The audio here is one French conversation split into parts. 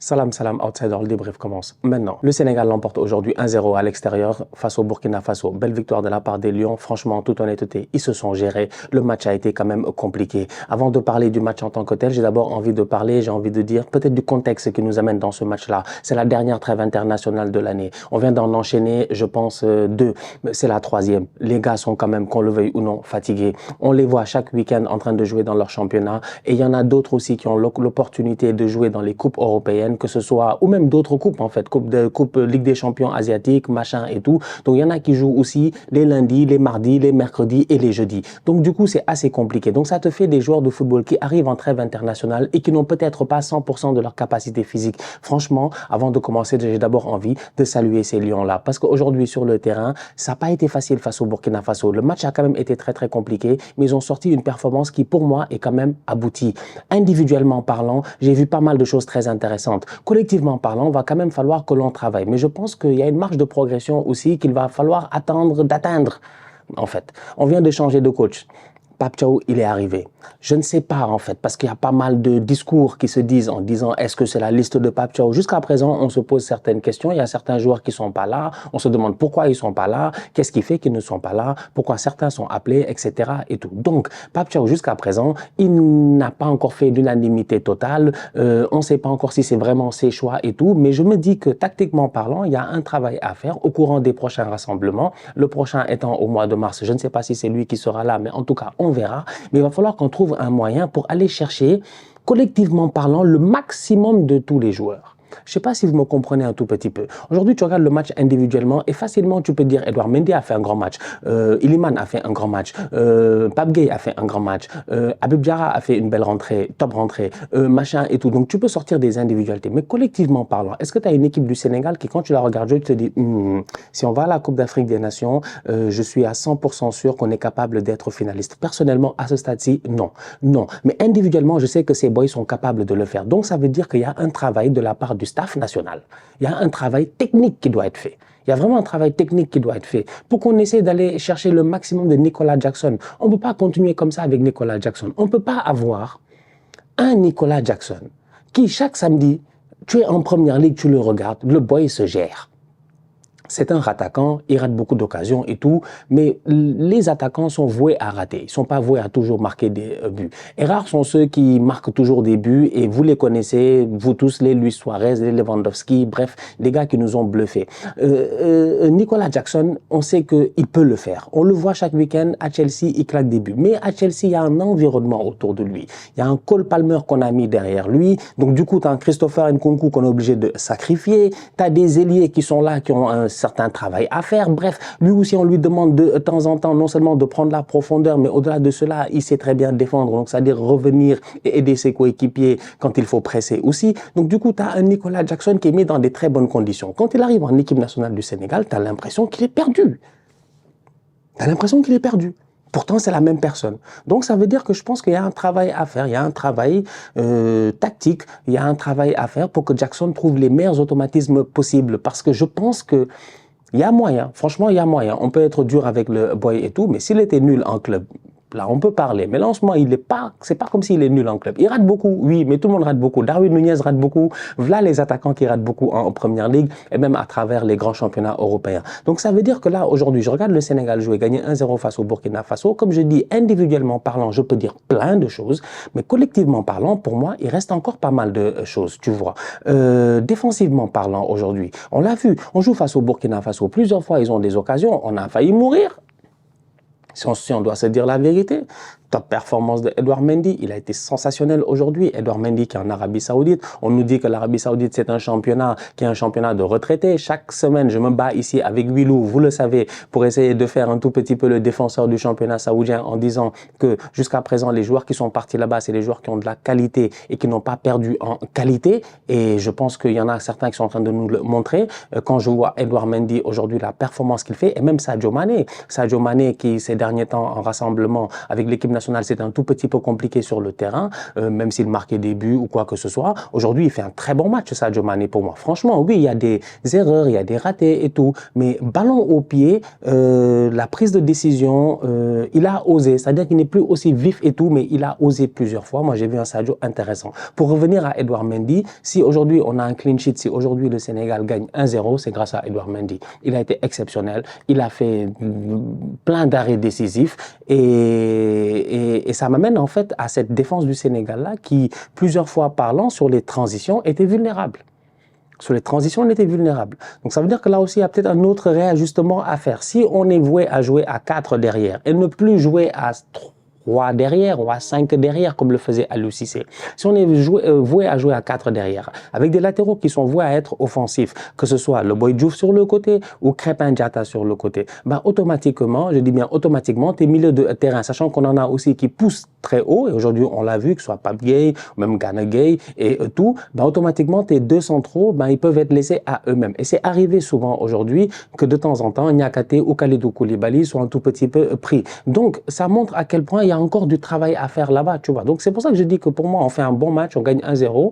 Salam, salam, outsider, le débrief commence maintenant. Le Sénégal l'emporte aujourd'hui 1-0 à l'extérieur face au Burkina Faso. Belle victoire de la part des Lions. Franchement, en toute honnêteté, ils se sont gérés. Le match a été quand même compliqué. Avant de parler du match en tant que tel, j'ai d'abord envie de dire peut-être du contexte qui nous amène dans ce match-là. C'est la dernière trêve internationale de l'année. On vient d'en enchaîner, je pense, deux. C'est la troisième. Les gars sont quand même, qu'on le veuille ou non, fatigués. On les voit chaque week-end en train de jouer dans leur championnat. Et il y en a d'autres aussi qui ont l'opportunité de jouer dans les coupes européennes, que ce soit, ou même d'autres coupes en fait, coupe Ligue des champions asiatiques, machin et tout. Donc il y en a qui jouent aussi les lundis, les mardis, les mercredis et les jeudis. Donc du coup c'est assez compliqué. Donc ça te fait des joueurs de football qui arrivent en trêve internationale et qui n'ont peut-être pas 100% de leur capacité physique. Franchement, avant de commencer, j'ai d'abord envie de saluer ces lions-là. Parce qu'aujourd'hui sur le terrain, ça n'a pas été facile face au Burkina Faso. Le match a quand même été très très compliqué, mais ils ont sorti une performance qui pour moi est quand même aboutie. Individuellement parlant, j'ai vu pas mal de choses très intéressantes. Collectivement parlant, il va quand même falloir que l'on travaille. Mais je pense qu'il y a une marge de progression aussi qu'il va falloir d'atteindre, en fait. On vient de changer de coach. Pape Thiaw, il est arrivé. Je ne sais pas en fait, parce qu'il y a pas mal de discours qui se disent en disant est-ce que c'est la liste de Pape Thiaw? Jusqu'à présent, on se pose certaines questions. Il y a certains joueurs qui sont pas là. On se demande pourquoi ils sont pas là, qu'est-ce qui fait qu'ils ne sont pas là, pourquoi certains sont appelés, etc. et tout. Donc, Pape Thiaw, jusqu'à présent, il n'a pas encore fait l'unanimité totale. On ne sait pas encore si c'est vraiment ses choix et tout. Mais je me dis que tactiquement parlant, il y a un travail à faire au courant des prochains rassemblements. Le prochain étant au mois de mars. Je ne sais pas si c'est lui qui sera là, mais en tout cas, on verra. Mais il va falloir qu'on trouve un moyen pour aller chercher, collectivement parlant, le maximum de tous les joueurs. Je ne sais pas si vous me comprenez un tout petit peu. Aujourd'hui, tu regardes le match individuellement et facilement, tu peux dire Edouard Mendy a fait un grand match, Iliman a fait un grand match, Pape Gueye a fait un grand match, Habib Diarra a fait une belle rentrée, top rentrée, machin et tout. Donc, tu peux sortir des individualités. Mais collectivement parlant, est-ce que tu as une équipe du Sénégal qui, quand tu la regardes jouer, tu te dis si on va à la Coupe d'Afrique des Nations, je suis à 100% sûr qu'on est capable d'être finaliste. Personnellement, à ce stade-ci, non. Non. Mais individuellement, je sais que ces boys sont capables de le faire. Donc, ça veut dire qu'il y a un travail de la part du staff national. Il y a un travail technique qui doit être fait. Il y a vraiment un travail technique qui doit être fait pour qu'on essaie d'aller chercher le maximum de Nicolas Jackson. On ne peut pas continuer comme ça avec Nicolas Jackson. On ne peut pas avoir un Nicolas Jackson qui, chaque samedi, tu es en première ligue, tu le regardes, le boy se gère. C'est un attaquant, il rate beaucoup d'occasions et tout, mais les attaquants sont voués à rater. Ils ne sont pas voués à toujours marquer des buts. Et rares sont ceux qui marquent toujours des buts et vous les connaissez, vous tous, les Luis Suarez, les Lewandowski, bref, des gars qui nous ont bluffés. Nicolas Jackson, on sait qu'il peut le faire. On le voit chaque week-end à Chelsea, il claque des buts. Mais à Chelsea, il y a un environnement autour de lui. Il y a un Cole Palmer qu'on a mis derrière lui. Donc du coup, tu as un Christopher Nkunku qu'on est obligé de sacrifier. Tu as des ailiers qui sont là, qui ont un certain travail à faire. Bref, lui aussi, on lui demande de temps en temps, non seulement de prendre la profondeur, mais au-delà de cela, il sait très bien défendre. Donc, c'est-à-dire revenir et aider ses coéquipiers quand il faut presser aussi. Donc, du coup, tu as un Nicolas Jackson qui est mis dans des très bonnes conditions. Quand il arrive en équipe nationale du Sénégal, tu as l'impression qu'il est perdu. Tu as l'impression qu'il est perdu. Pourtant, c'est la même personne. Donc, ça veut dire que je pense qu'il y a un travail à faire. Il y a un travail tactique. Il y a un travail à faire pour que Jackson trouve les meilleurs automatismes possibles. Parce que je pense que il y a moyen. Franchement, il y a moyen. On peut être dur avec le boy et tout, mais s'il était nul en club, là, on peut parler. Mais là, en ce moment, c'est pas comme s'il est nul en club. Il rate beaucoup, oui, mais tout le monde rate beaucoup. Darwin Nunez rate beaucoup. Voilà les attaquants qui ratent beaucoup en première ligue et même à travers les grands championnats européens. Donc, ça veut dire que là, aujourd'hui, je regarde le Sénégal jouer, gagner 1-0 face au Burkina Faso. Comme je dis, individuellement parlant, je peux dire plein de choses, mais collectivement parlant, pour moi, il reste encore pas mal de choses, tu vois. Défensivement parlant, aujourd'hui, on l'a vu, on joue face au Burkina Faso. Plusieurs fois, ils ont des occasions. On a failli mourir. Si on doit se dire la vérité, top performance de Edouard Mendy, il a été sensationnel aujourd'hui. Edouard Mendy qui est en Arabie Saoudite, on nous dit que l'Arabie Saoudite c'est un championnat qui est un championnat de retraités. Chaque semaine, je me bats ici avec Wilou, vous le savez, pour essayer de faire un tout petit peu le défenseur du championnat saoudien en disant que jusqu'à présent, les joueurs qui sont partis là-bas, c'est les joueurs qui ont de la qualité et qui n'ont pas perdu en qualité. Et je pense qu'il y en a certains qui sont en train de nous le montrer. Quand je vois Edouard Mendy aujourd'hui, la performance qu'il fait, et même Sadio Mané qui ces derniers temps en rassemblement avec l'équipe nationale, c'était un tout petit peu compliqué sur le terrain, même s'il marquait des buts ou quoi que ce soit. Aujourd'hui, il fait un très bon match, Sadio Mané, pour moi. Franchement, oui, il y a des erreurs, il y a des ratés et tout, mais ballon au pied, la prise de décision, il a osé. C'est-à-dire qu'il n'est plus aussi vif et tout, mais il a osé plusieurs fois. Moi, j'ai vu un Sadio intéressant. Pour revenir à Edouard Mendy, si aujourd'hui on a un clean sheet, si aujourd'hui le Sénégal gagne 1-0, c'est grâce à Edouard Mendy. Il a été exceptionnel, il a fait plein d'arrêts décisifs et ça m'amène en fait à cette défense du Sénégal-là qui, plusieurs fois parlant sur les transitions, était vulnérable. Sur les transitions, on était vulnérable. Donc ça veut dire que là aussi, il y a peut-être un autre réajustement à faire. Si on est voué à jouer à 4 derrière et ne plus jouer à 3 derrière ou à 5 derrière comme le faisait Aliou Cissé. Si on est voué à jouer à 4 derrière, avec des latéraux qui sont voués à être offensifs, que ce soit le Boy Diouf sur le côté ou Crépin Diatta sur le côté, ben automatiquement, je dis bien automatiquement, tes milieux de terrain, sachant qu'on en a aussi qui poussent très haut, et aujourd'hui on l'a vu, que ce soit Pape Gueye, ou même Gana Gueye et tout, ben automatiquement tes deux centraux, ben ils peuvent être laissés à eux-mêmes. Et c'est arrivé souvent aujourd'hui que de temps en temps, Niakate ou Kalidou Koulibaly soient un tout petit peu pris. Donc ça montre à quel point il y a encore du travail à faire là-bas, tu vois. Donc c'est pour ça que je dis que pour moi, on fait un bon match, on gagne 1-0.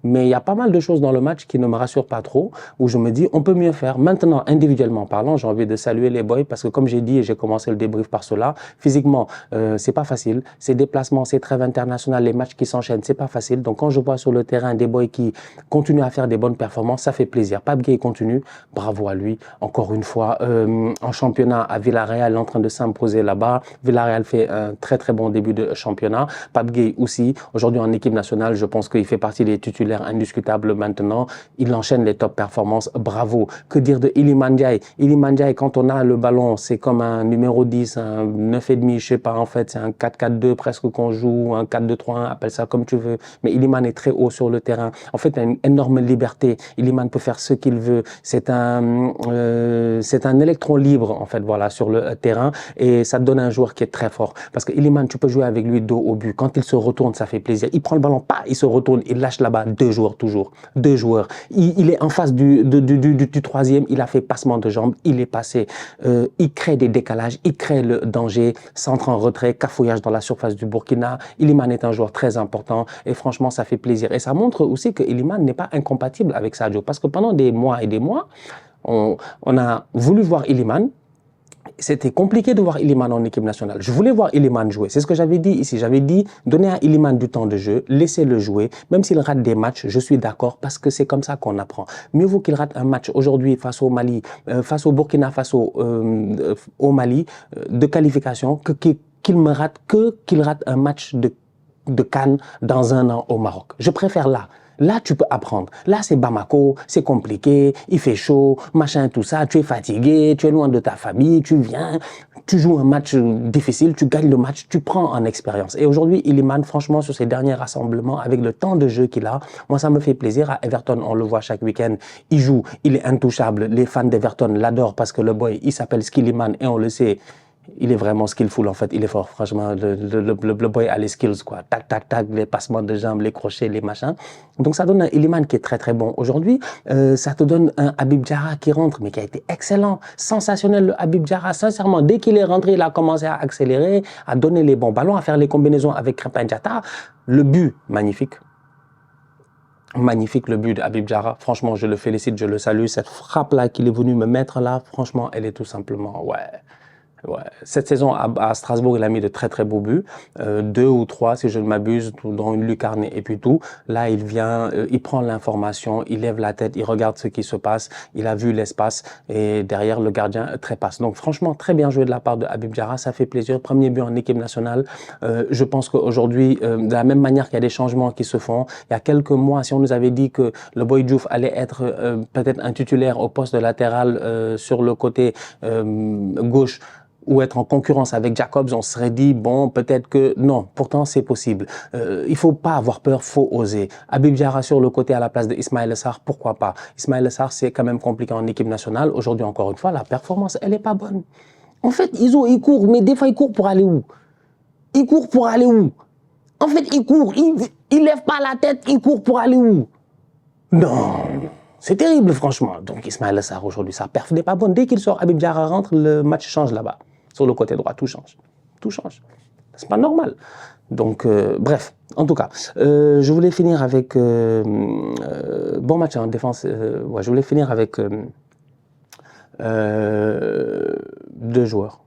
Mais il y a pas mal de choses dans le match qui ne me rassurent pas trop, où je me dis, on peut mieux faire. Maintenant, individuellement parlant, j'ai envie de saluer les boys parce que comme j'ai dit, et j'ai commencé le débrief par cela, physiquement, c'est pas facile. Ces déplacements, ces trêves internationales, les matchs qui s'enchaînent, c'est pas facile. Donc quand je vois sur le terrain des boys qui continuent à faire des bonnes performances, ça fait plaisir. Pape Gueye continue, bravo à lui. Encore une fois, en championnat à Villarreal, en train de s'imposer là-bas. Villarreal fait un très très bon début de championnat. Pape Gueye aussi. Aujourd'hui en équipe nationale, je pense qu'il fait partie des titulaires indiscutable maintenant, il enchaîne les top performances, bravo. Que dire de Iliman Ndiaye? Iliman Ndiaye, quand on a le ballon, c'est comme un numéro 10, un 9,5, je sais pas en fait, c'est un 4-4-2 presque qu'on joue, un 4-2-3-1, appelle ça comme tu veux, mais Iliman est très haut sur le terrain. En fait, il a une énorme liberté, Iliman peut faire ce qu'il veut, c'est un électron libre en fait, voilà, sur le terrain, et ça te donne un joueur qui est très fort, parce que Iliman, tu peux jouer avec lui dos au but, quand il se retourne, ça fait plaisir, il prend le ballon, pas, il se retourne, il lâche là-bas, 2 joueurs toujours, 2 joueurs. Il est en face du troisième, il a fait passement de jambes, il est passé, il crée des décalages, il crée le danger, centre en retrait, cafouillage dans la surface du Burkina. Iliman est un joueur très important et franchement, ça fait plaisir. Et ça montre aussi que Iliman n'est pas incompatible avec Sadio parce que pendant des mois et des mois, on a voulu voir Iliman. C'était compliqué de voir Iliman en équipe nationale. Je voulais voir Iliman jouer. C'est ce que j'avais dit ici. J'avais dit, donner à Iliman du temps de jeu, laissez-le jouer. Même s'il rate des matchs, je suis d'accord parce que c'est comme ça qu'on apprend. Mieux vaut qu'il rate un match aujourd'hui face au Mali, face au Burkina Faso, au Mali, de qualification, qu'il rate un match de CAN dans un an au Maroc. Je préfère là. Là, tu peux apprendre. Là, c'est Bamako, c'est compliqué, il fait chaud, machin, tout ça, tu es fatigué, tu es loin de ta famille, tu viens, tu joues un match difficile, tu gagnes le match, tu prends en expérience. Et aujourd'hui, Iliman, franchement, sur ses derniers rassemblements, avec le temps de jeu qu'il a, moi, ça me fait plaisir. À Everton, on le voit chaque week-end, il joue, il est intouchable. Les fans d'Everton l'adorent parce que le boy, il s'appelle Skilliman et on le sait. Il est vraiment skillful en fait, il est fort, franchement, le boy a les skills quoi, tac, tac, tac, les passements de jambes, les crochets, les machins. Donc ça donne un Iliman qui est très très bon. Aujourd'hui, ça te donne un Habib Diarra qui rentre, mais qui a été excellent, sensationnel le Habib Diarra, sincèrement, dès qu'il est rentré, il a commencé à accélérer, à donner les bons ballons, à faire les combinaisons avec Crépin Diatta. Le but, magnifique. Magnifique le but de Habib Diarra, franchement je le félicite, je le salue, cette frappe là qu'il est venu me mettre là, franchement elle est tout simplement, ouais. Ouais. Cette saison à Strasbourg, il a mis de très très beaux buts, 2 ou 3 si je ne m'abuse, dans une lucarne et puis tout. Là, il vient, il prend l'information, il lève la tête, il regarde ce qui se passe, il a vu l'espace et derrière le gardien trépasse. Donc franchement, très bien joué de la part de Habib Diarra, ça fait plaisir. Premier but en équipe nationale. Je pense qu'aujourd'hui, de la même manière qu'il y a des changements qui se font, il y a quelques mois, si on nous avait dit que le Boy Diouf allait être peut-être un titulaire au poste de latéral sur le côté gauche, ou être en concurrence avec Jacobs, on serait dit, bon, peut-être que non. Pourtant, c'est possible. Il faut pas avoir peur, faut oser. Habib Diarra sur le côté à la place de Ismaïla Sarr, pourquoi pas? Ismaïla Sarr, c'est quand même compliqué en équipe nationale. Aujourd'hui, encore une fois, la performance, elle est pas bonne. En fait, il court, mais des fois, il court pour aller où? Il court pour aller où? En fait, il court, il lève pas la tête, il court pour aller où? Non. C'est terrible, franchement. Donc, Ismaïla Sarr, aujourd'hui, sa perf n'est pas bonne. Dès qu'il sort, Habib Diarra rentre, le match change là-bas. Sur le côté droit, tout change. Tout change. C'est pas normal. Donc, bref, en tout cas, je voulais finir avec bon match en défense. Ouais, je voulais finir avec deux joueurs.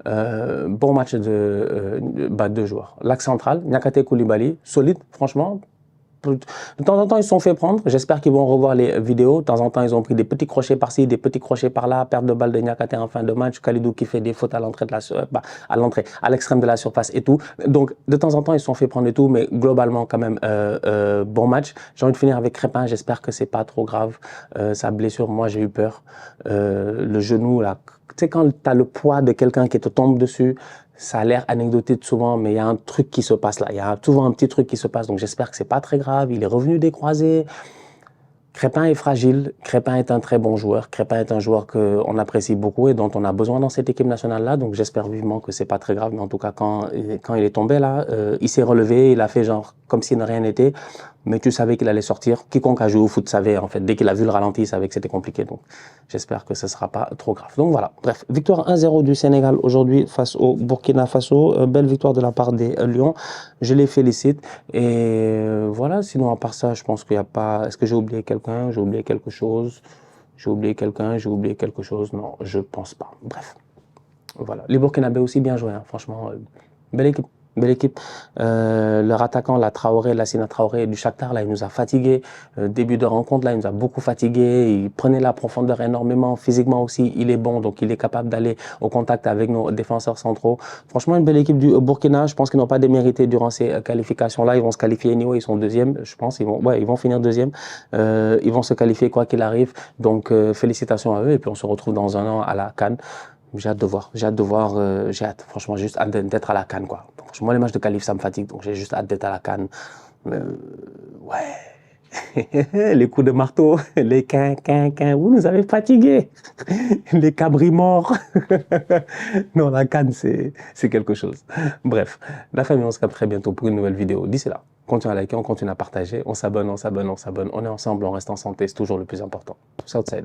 Bon match deux joueurs. L'axe central, Niakate Koulibaly, solide, franchement. De temps en temps, ils se sont fait prendre. J'espère qu'ils vont revoir les vidéos. De temps en temps, ils ont pris des petits crochets par-ci, des petits crochets par-là. Perte de balle de Niakate en fin de match. Kalidou qui fait des fautes à l'entrée de à l'extrême de la surface et tout. Donc, de temps en temps, ils se sont fait prendre et tout. Mais globalement, quand même, bon match. J'ai envie de finir avec Crépin. J'espère que c'est pas trop grave. Sa blessure, moi, j'ai eu peur. Le genou, là. Tu sais, quand tu as le poids de quelqu'un qui te tombe dessus, ça a l'air anecdotique souvent, mais il y a un truc qui se passe là. Il y a souvent un petit truc qui se passe. Donc, j'espère que c'est pas très grave. Il est revenu des croisés. Crépin est fragile. Crépin est un très bon joueur. Crépin est un joueur qu'on apprécie beaucoup et dont on a besoin dans cette équipe nationale-là. Donc, j'espère vivement que c'est pas très grave. Mais en tout cas, quand il est tombé là, il s'est relevé. Il a fait genre comme si de rien n'était. Mais tu savais qu'il allait sortir. Quiconque a joué au foot savait, en fait. Dès qu'il a vu le ralenti, il savait que c'était compliqué. Donc, j'espère que ce sera pas trop grave. Donc, voilà. Bref, victoire 1-0 du Sénégal aujourd'hui face au Burkina Faso. Belle victoire de la part des Lions. Je les félicite. Et voilà. Sinon, à part ça, je pense qu'il n'y a pas... Est-ce que j'ai oublié quelqu'un? J'ai oublié quelque chose? J'ai oublié quelqu'un? J'ai oublié quelque chose? Non, je pense pas. Bref. Voilà. Les Burkinabés aussi bien joué, hein. Franchement, belle équipe. Belle équipe. Leur attaquant, la Traoré, Lassina Traoré du Shakhtar, là, il nous a fatigués. Début de rencontre, là, il nous a beaucoup fatigués. Il prenait la profondeur énormément. Physiquement aussi, il est bon. Donc, il est capable d'aller au contact avec nos défenseurs centraux. Franchement, une belle équipe du Burkina. Je pense qu'ils n'ont pas démérité durant ces qualifications-là. Ils vont se qualifier anyway. Ils sont deuxièmes, je pense. Ils vont finir deuxième. Ils vont se qualifier quoi qu'il arrive. Donc, félicitations à eux. Et puis, on se retrouve dans un an à la CAN. J'ai hâte de voir, franchement, juste hâte d'être à la CAN, quoi. Moi, les matchs de qualif, ça me fatigue, donc j'ai juste hâte d'être à la CAN. Ouais. Les coups de marteau, les quin, vous nous avez fatigués. Les cabris morts. Non, la CAN, c'est quelque chose. Bref, la famille, on se capte très bientôt pour une nouvelle vidéo. D'ici là, continuez à liker, on continue à partager, on s'abonne. On est ensemble, on reste en santé, c'est toujours le plus important. Southside.